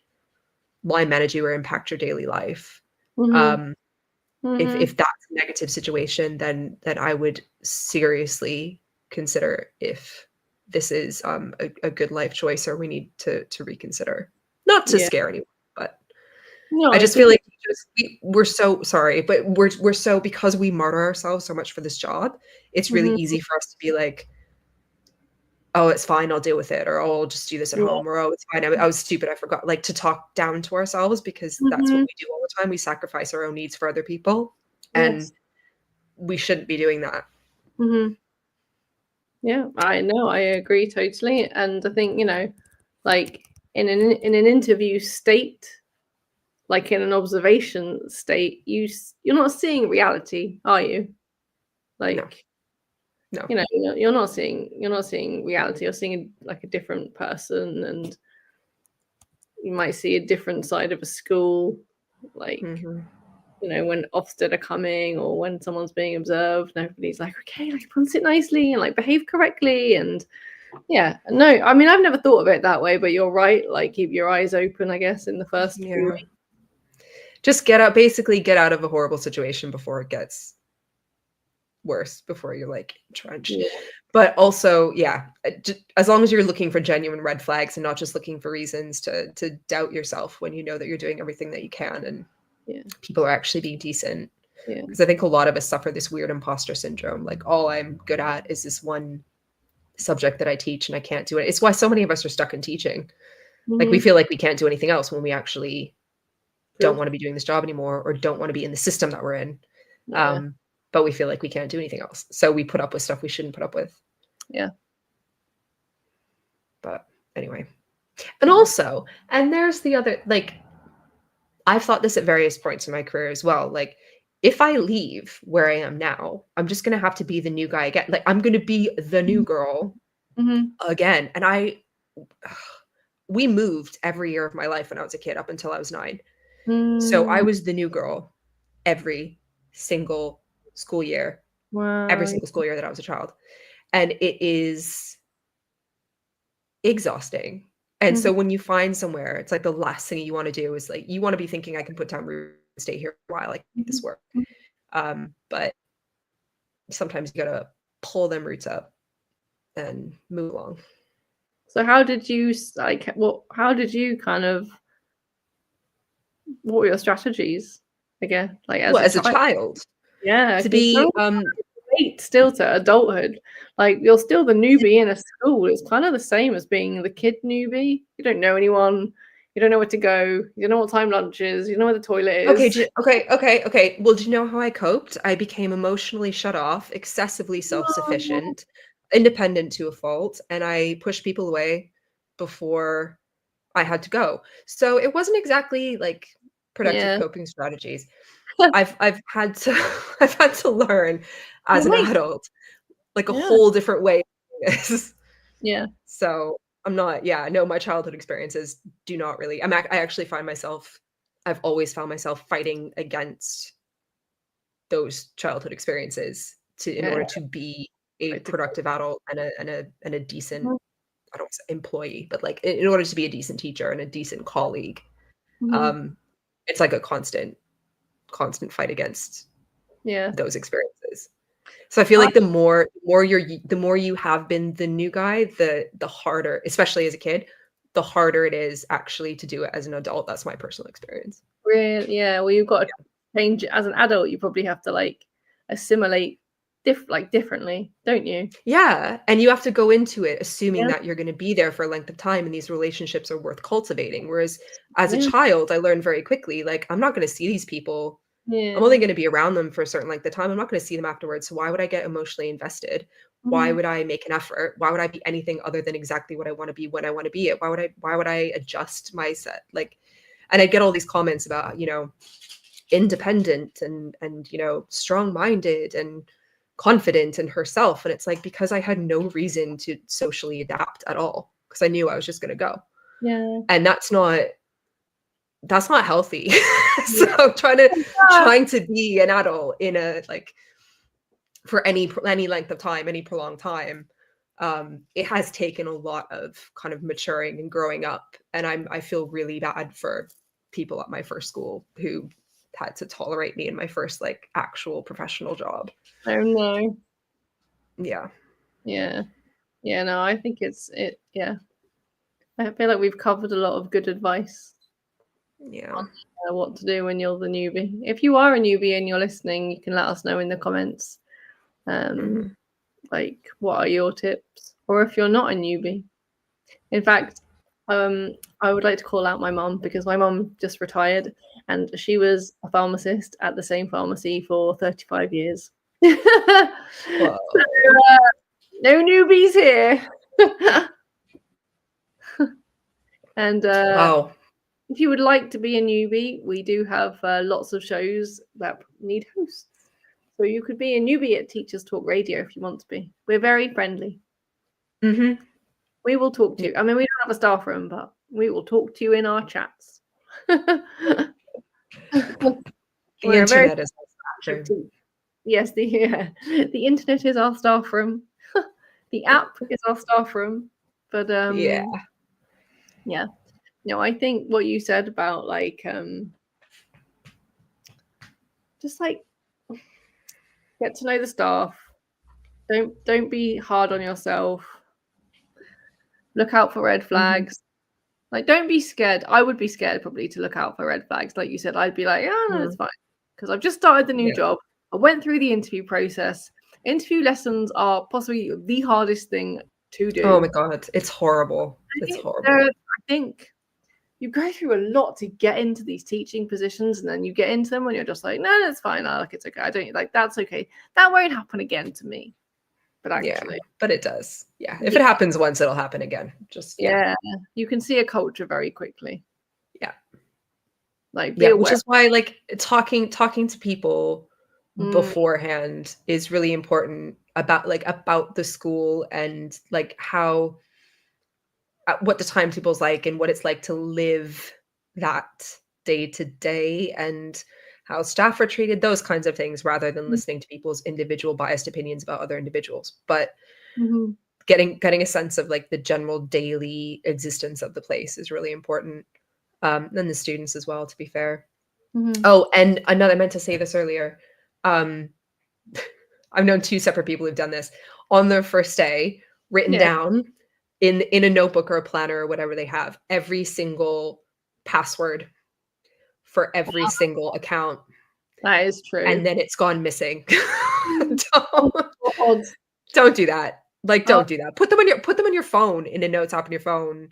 line manage you or impact your daily life. If that's a negative situation, then I would seriously consider if this is a good life choice, or we need to reconsider. Not to scare anyone, but no, I just feel like we're so sorry, but we're so, because we martyr ourselves so much for this job, it's really easy for us to be like, oh, it's fine, I'll deal with it, or oh, I'll just do this at home, or oh, it's fine, I was stupid, I forgot, like, to talk down to ourselves, because that's what we do all the time. We sacrifice our own needs for other people, and we shouldn't be doing that. Yeah, I know, I agree totally. And I think, you know, like in an interview state, like in an observation state, you're not seeing reality, are you? Like, no. You know, you're not seeing reality. You're seeing like a different person, and you might see a different side of a school, like, you know, when Ofsted are coming, or when someone's being observed, and everybody's like, okay, like, sit nicely and like behave correctly. And no, I mean, I've never thought of it that way, but you're right. Like, keep your eyes open, I guess, in the first few weeks. Just get out of a horrible situation before it gets worse, before you're like entrenched. But also, as long as you're looking for genuine red flags and not just looking for reasons to doubt yourself when you know that you're doing everything that you can, and people are actually being decent. Because I think a lot of us suffer this weird imposter syndrome, like, all I'm good at is this one subject that I teach, and I can't do it. It's why so many of us are stuck in teaching. Like, we feel like we can't do anything else when we actually don't want to be doing this job anymore, or don't want to be in the system that we're in. But we feel like we can't do anything else, so we put up with stuff we shouldn't put up with. But anyway, and also, and there's the other, like, I've thought this at various points in my career as well. Like, if I leave where I am now, I'm just going to have to be the new guy again. Like, I'm going to be the new girl again. And we moved every year of my life when I was a kid up until I was 9. So I was the new girl every single school year, every single school year that I was a child. And it is exhausting. And so when you find somewhere, it's like the last thing you want to do is, like, you want to be thinking, I can put down roots and stay here a while, like, make this work. But sometimes you gotta pull them roots up and move along. So how did you kind of, what were your strategies again? Like, as a child? To be relate still to adulthood. Like, you're still the newbie in a school. It's kind of the same as being the kid newbie. You don't know anyone. You don't know where to go. You don't know what time lunch is. You don't know where the toilet is. Okay. Well, do you know how I coped? I became emotionally shut off, excessively self-sufficient, independent to a fault, and I pushed people away before I had to go. So it wasn't exactly like productive Yeah. coping strategies. I've had to I've had to learn as an adult like a Yeah. whole different way of doing this. Yeah. So I'm not, no, my childhood experiences do not really, I actually find myself, I've always found myself fighting against those childhood experiences in order to be a Right. productive adult and a decent, Mhm. I don't want to say employee, but like in order to be a decent teacher and a decent colleague. Mhm. It's like a constant fight against Yeah. those experiences. So I feel like the more you have been the new guy, the harder, especially as a kid, the harder it is actually to do it as an adult. That's my personal experience. Really? Yeah. Well, you've got to change it as an adult. You probably have to like assimilate differently, don't you? Yeah, and you have to go into it assuming Yeah. that you're going to be there for a length of time and these relationships are worth cultivating. Whereas as a Yeah. child, I learned very quickly, like, I'm not going to see these people. Yeah. I'm only going to be around them for a certain length of time. I'm not going to see them afterwards. So why would I get emotionally invested? Why Mhm. would I make an effort? Why would I be anything other than exactly what I want to be when I want to be it? Why would I adjust my set? Like, and I get all these comments about, independent and strong-minded and confident in herself. And it's like, because I had no reason to socially adapt at all, because I knew I was just going to go. Yeah. And that's not healthy. So trying to be an adult in a like for any length of time, any prolonged time, it has taken a lot of kind of maturing and growing up. And I feel really bad for people at my first school who had to tolerate me in my first like actual professional job. Oh no. Yeah. Yeah. Yeah. No, I think yeah. I feel like we've covered a lot of good advice Yeah. on what to do when you're the newbie. If you are a newbie and you're listening, you can let us know in the comments. Mhm. Like, what are your tips? Or if you're not a newbie. In fact, I would like to call out my mum because my mum just retired and she was a pharmacist at the same pharmacy for 35 years. Whoa. No newbies here. And Wow. if you would like to be a newbie, we do have lots of shows that need hosts. So you could be a newbie at Teachers Talk Radio if you want to be. We're very friendly. Mm-hmm. We will talk to you. I mean, we don't have a staff room, but we will talk to you in our chats. The We're a very internet is yes, the internet is our staff room. The app is our staff room. But yeah. No, I think what you said about like just like get to know the staff. Don't be hard on yourself. Look out for red flags. Like, don't be scared. I would be scared probably to look out for red flags. Like you said, I'd be like, oh, no, it's fine. Because I've just started the new job. I went through the interview process. Interview lessons are possibly the hardest thing to do. Oh my God. It's horrible. It's horrible. I think you go through a lot to get into these teaching positions, and then you get into them when you're just like, no, it's fine. Like, it's okay. I don't like that's okay. That won't happen again to me. But actually, but it does. Yeah. If it happens once, it'll happen again. Just you can see a culture very quickly. Yeah. Like, which is why like talking to people beforehand is really important about the school and like how what the timetable's like and what it's like to live that day to day and how staff are treated, those kinds of things, rather than listening to people's individual biased opinions about other individuals. But getting a sense of like the general daily existence of the place is really important. And the students as well, to be fair. Oh, and I meant to say this earlier. I've known two separate people who've done this on their first day, written down in a notebook or a planner or whatever they have, every single password for every single account That is true. and then it's gone missing. God. Don't do that. Like, don't do that. Put them on your phone, in a notes app on your phone,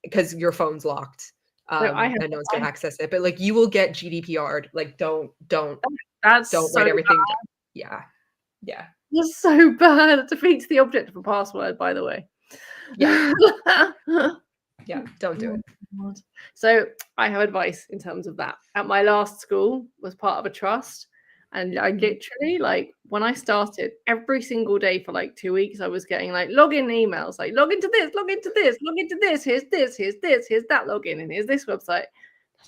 because your phone's locked. And no one's gonna access it. But like, you will get GDPR'd. Like, don't That's write so everything down. Yeah. It's so bad. It defeats the object of a password, by the way. Yeah. Yeah, don't do it. So I have advice in terms of that. At my last school, was part of a trust, and I literally, like, when I started, every single day for like 2 weeks, I was getting like login emails, like log into this, log into this, log into this, here's that login, and here's this website.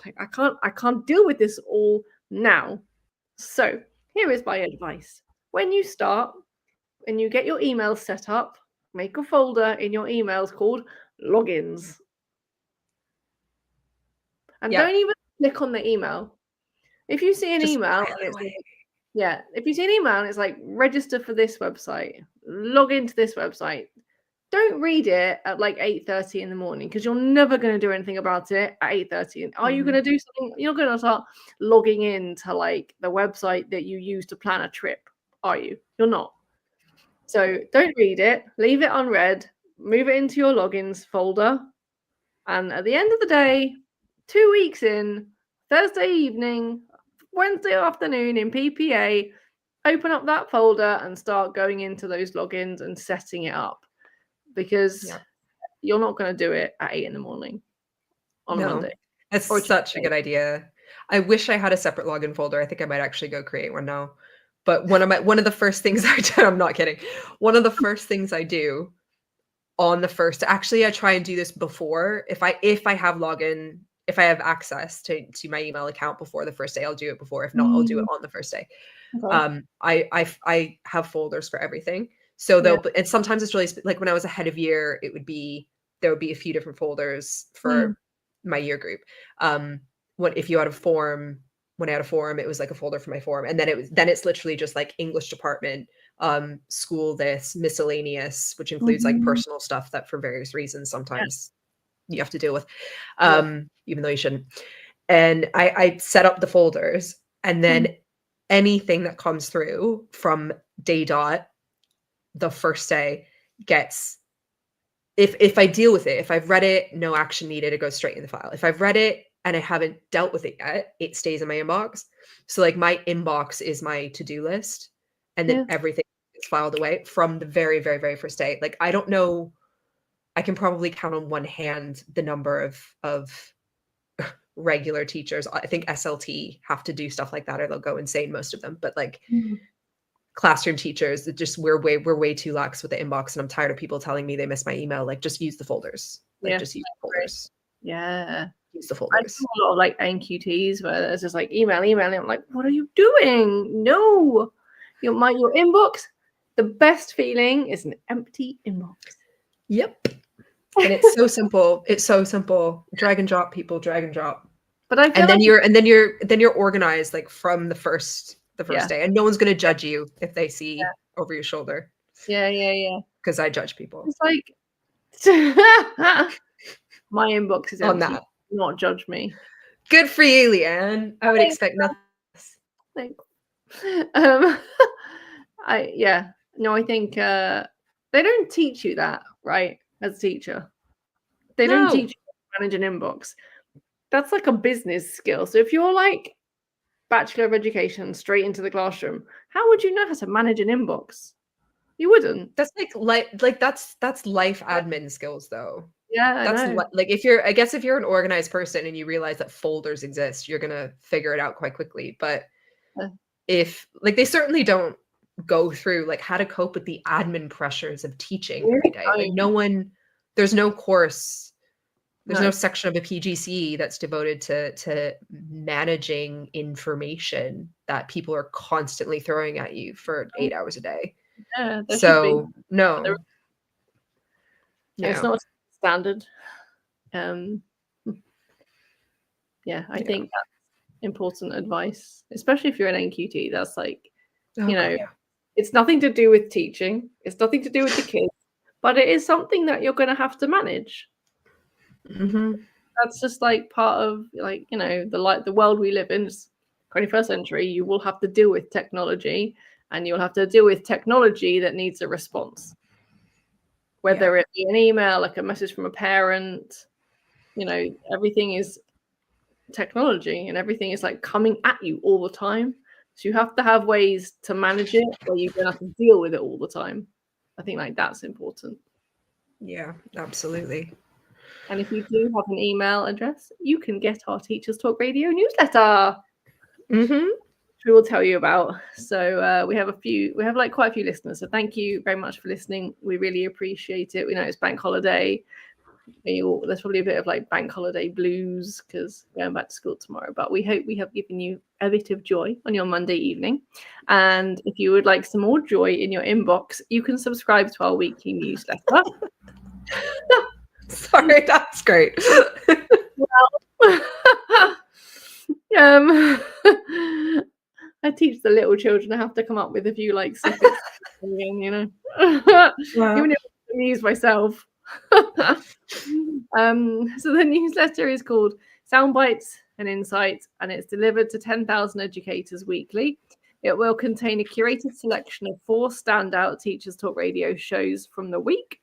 Like, I can't deal with this all now. So here is my advice. When you start, when you get your emails set up, make a folder in your emails called logins. And don't even click on the email. If you see an email, and it's if you see an email and it's like register for this website, log into this website, don't read it at like 8:30 in the morning, because you're never going to do anything about it at 8:30. And are you going to do something? You're going to start logging into like the website that you use to plan a trip, are you? You're not. So don't read it, leave it unread, move it into your logins folder, and at the end of the day, 2 weeks in, Thursday evening, Wednesday afternoon in PPA, open up that folder and start going into those logins and setting it up, because you're not going to do it at 8 in the morning on Monday. That's such a good idea. I wish I had a separate login folder. I think I might actually go create one now. But one of the first things I do, I'm not kidding. One of the first things I do on the first, actually, I try and do this before. If I have login, if I have access to my email account before the first day, I'll do it before. If not, I'll do it on the first day. Okay. I have folders for everything. So and sometimes it's really like when I was a head of year, there would be a few different folders for my year group. If you had a form, when I had a forum, it was like a folder for my forum. And then it's literally just like English department, school this, miscellaneous, which includes like personal stuff that for various reasons sometimes you have to deal with, even though you shouldn't. And I set up the folders, and then anything that comes through from day dot, the first day, gets, if I deal with it, if I've read it, no action needed, it goes straight in the file. If I've read it and I haven't dealt with it yet, it stays in my inbox. So like my inbox is my to-do list, and then everything is filed away from the very, very, very first day. Like, I don't know, I can probably count on one hand the number of regular teachers. I think SLT have to do stuff like that, or they'll go insane, most of them. But like classroom teachers, we're way too lax with the inbox, and I'm tired of people telling me they miss my email. Like, just use the folders. Like, just use the folders. Yeah. Use the folders. I do a lot of like NQTs where there's just like email, and I'm like, what are you doing? No. Your inbox, the best feeling is an empty inbox. Yep. And it's so simple. It's so simple. Drag and drop, people, drag and drop. But I feel then you're organized like from the first day, and no one's gonna judge you if they see over your shoulder. Yeah. Because I judge people. It's like my inbox is empty. On that. Not judge me. Good for you, Lianne. I would expect nothing. Thanks. I think they don't teach you that, right? As a teacher, they don't teach you to manage an inbox. That's like a business skill. So if you're like Bachelor of Education straight into the classroom, how would you know how to manage an inbox? You wouldn't. That's that's life admin skills, though. Yeah, that's like if you're an organized person and you realize that folders exist, you're gonna figure it out quite quickly. But if like they certainly don't go through like how to cope with the admin pressures of teaching every day. Like there's no course, there's no section of a PGCE that's devoted to managing information that people are constantly throwing at you for 8 hours a day. Yeah, so no. It's not standard. I think that's important advice, especially if you're an NQT. That's like, it's nothing to do with teaching. It's nothing to do with the kids, but it is something that you're going to have to manage. That's just like part of like, the world we live in. 21st century, you will have to deal with technology, and you'll have to deal with technology that needs a response. Whether it be an email, like a message from a parent, everything is technology, and everything is like coming at you all the time. So you have to have ways to manage it where you don't have to deal with it all the time. I think like that's important. Yeah, absolutely. And if you do have an email address, you can get our Teachers Talk Radio newsletter, which we will tell you about. So we have quite a few listeners. So thank you very much for listening. We really appreciate it. We know it's bank holiday. There's probably a bit of like bank holiday blues because we're going back to school tomorrow, but we hope we have given you a bit of joy on your Monday evening. And if you would like some more joy in your inbox, you can subscribe to our weekly newsletter. Sorry, that's great. I teach the little children. I have to come up with a few like snippets, Even if I amuse myself. So the newsletter is called Sound Bites and Insights, and it's delivered to 10,000 educators weekly. It will contain a curated selection of 4 standout Teachers Talk Radio shows from the week,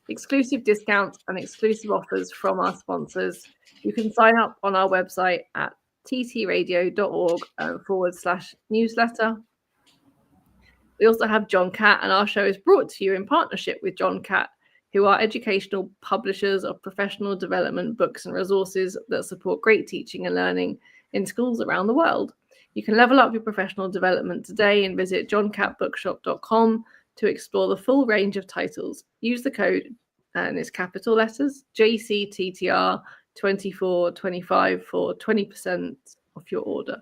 exclusive discounts and exclusive offers from our sponsors. You can sign up on our website at ttradio.org/newsletter. We also have John Catt, and our show is brought to you in partnership with John Catt, who are educational publishers of professional development books and resources that support great teaching and learning in schools around the world. You can level up your professional development today and visit johncattbookshop.com to explore the full range of titles. Use the code, and it's capital letters, JCTTR2425 for 20% off your order.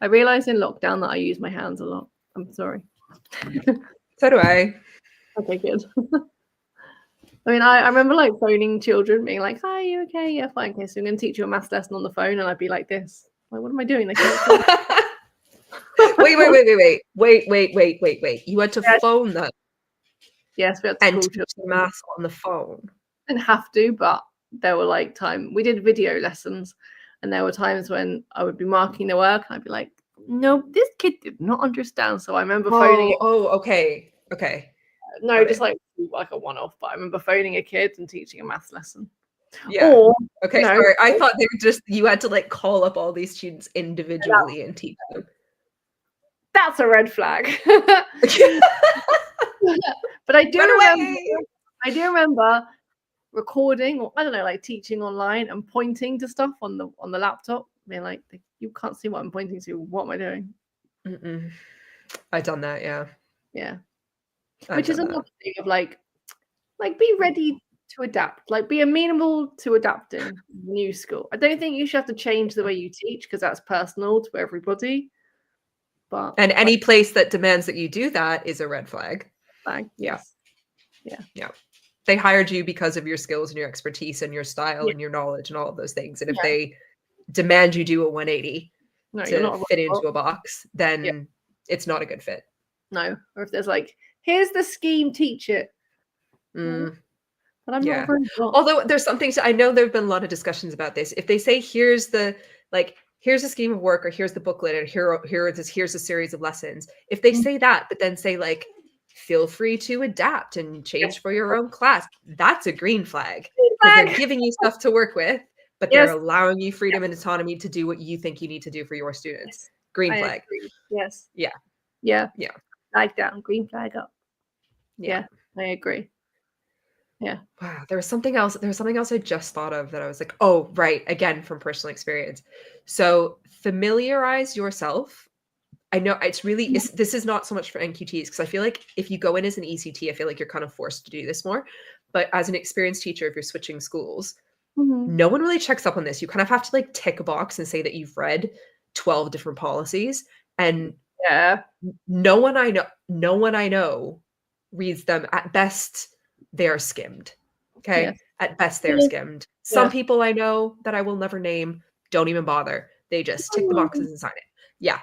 I realized in lockdown that I use my hands a lot. I'm sorry. So do I. Okay, good. I mean, I remember like phoning children, being like, "Hi, you okay? Yeah, fine. Okay, so I'm going to teach you a maths lesson on the phone," and I'd be like, "This, like, what am I doing?" They can't Wait. You had to phone them. Yes, we had to and call teach children. the maths on the phone. Didn't have to, but there were like we did video lessons, and there were times when I would be marking the work, and I'd be like, "No, this kid did not understand." So I remember phoning it. Okay. No, just like a one-off. But I remember phoning a kid and teaching a maths lesson. Yeah. Or, sorry. I thought they were you had to like call up all these students individually and teach them. That's a red flag. But I do remember recording, or I don't know, like teaching online and pointing to stuff on the laptop. Being like, "You can't see what I'm pointing to. What am I doing?" I've done that. Yeah. Which is another thing of like be ready to adapt, like be amenable to adapting new school. I don't think you should have to change the way you teach because that's personal to everybody. But any place that demands that you do that is a red flag. Yes. Yeah. They hired you because of your skills and your expertise and your style and your knowledge and all of those things. And if they demand you do a 180 to fit into a box, then it's not a good fit. No. Or if there's like, "Here's the scheme, teach it." But I'm not very well. Although there's something I know there have been a lot of discussions about this. If they say here's a scheme of work, or here's the booklet, or here's a series of lessons. If they say that, but then say like, feel free to adapt and change for your own class, that's a green flag. Because they're giving you stuff to work with, but they're allowing you freedom and autonomy to do what you think you need to do for your students. Green flag. Yes. Yeah. Like that. Green flag up. Yeah, I agree. Yeah. Wow. There was something else I just thought of that I was like, oh, right. Again, from personal experience. So familiarize yourself. I know this is not so much for NQTs, because I feel like if you go in as an ECT, I feel like you're kind of forced to do this more. But as an experienced teacher, if you're switching schools, no one really checks up on this. You kind of have to like tick a box and say that you've read 12 different policies. And no one I know reads them. At best, they are skimmed. Okay. Yeah. At best, they're skimmed. Some people I know that I will never name don't even bother. They just tick the boxes and sign it. Yeah.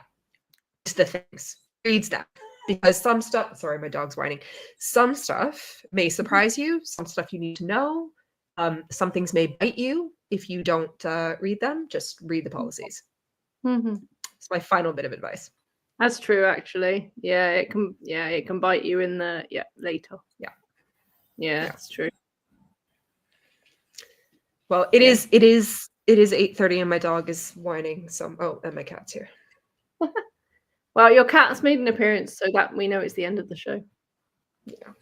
It's the things. Reads them. Because some stuff, sorry, my dog's whining. Some stuff may surprise you. Some stuff you need to know. Some things may bite you if you don't read them. Just read the policies. It's my final bit of advice. That's true, actually. Yeah, it can. Yeah, it can bite you in the later. Yeah, that's true. Well, it is 8:30 and my dog is whining. And my cat's here. Well, your cat's made an appearance, so that we know it's the end of the show. Yeah,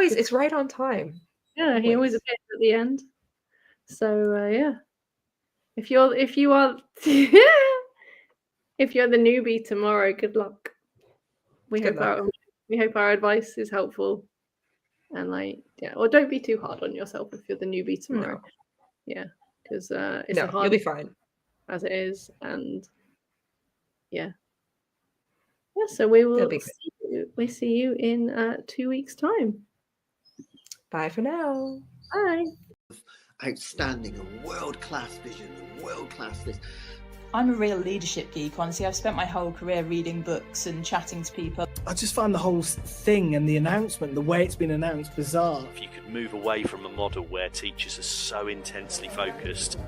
it's right on time. Yeah, he always appears at the end. So yeah, if you are if you're the newbie tomorrow, good luck. We hope our advice is helpful, and or don't be too hard on yourself if you're the newbie tomorrow. No. Yeah, because it's a hard you'll be fine as it is, and yeah. So we will see you in 2 weeks' time. Bye for now. Bye. Outstanding and world-class vision and world-class this. I'm a real leadership geek, honestly. I've spent my whole career reading books and chatting to people. I just find the whole thing and the announcement, the way it's been announced, bizarre. If you could move away from a model where teachers are so intensely focused.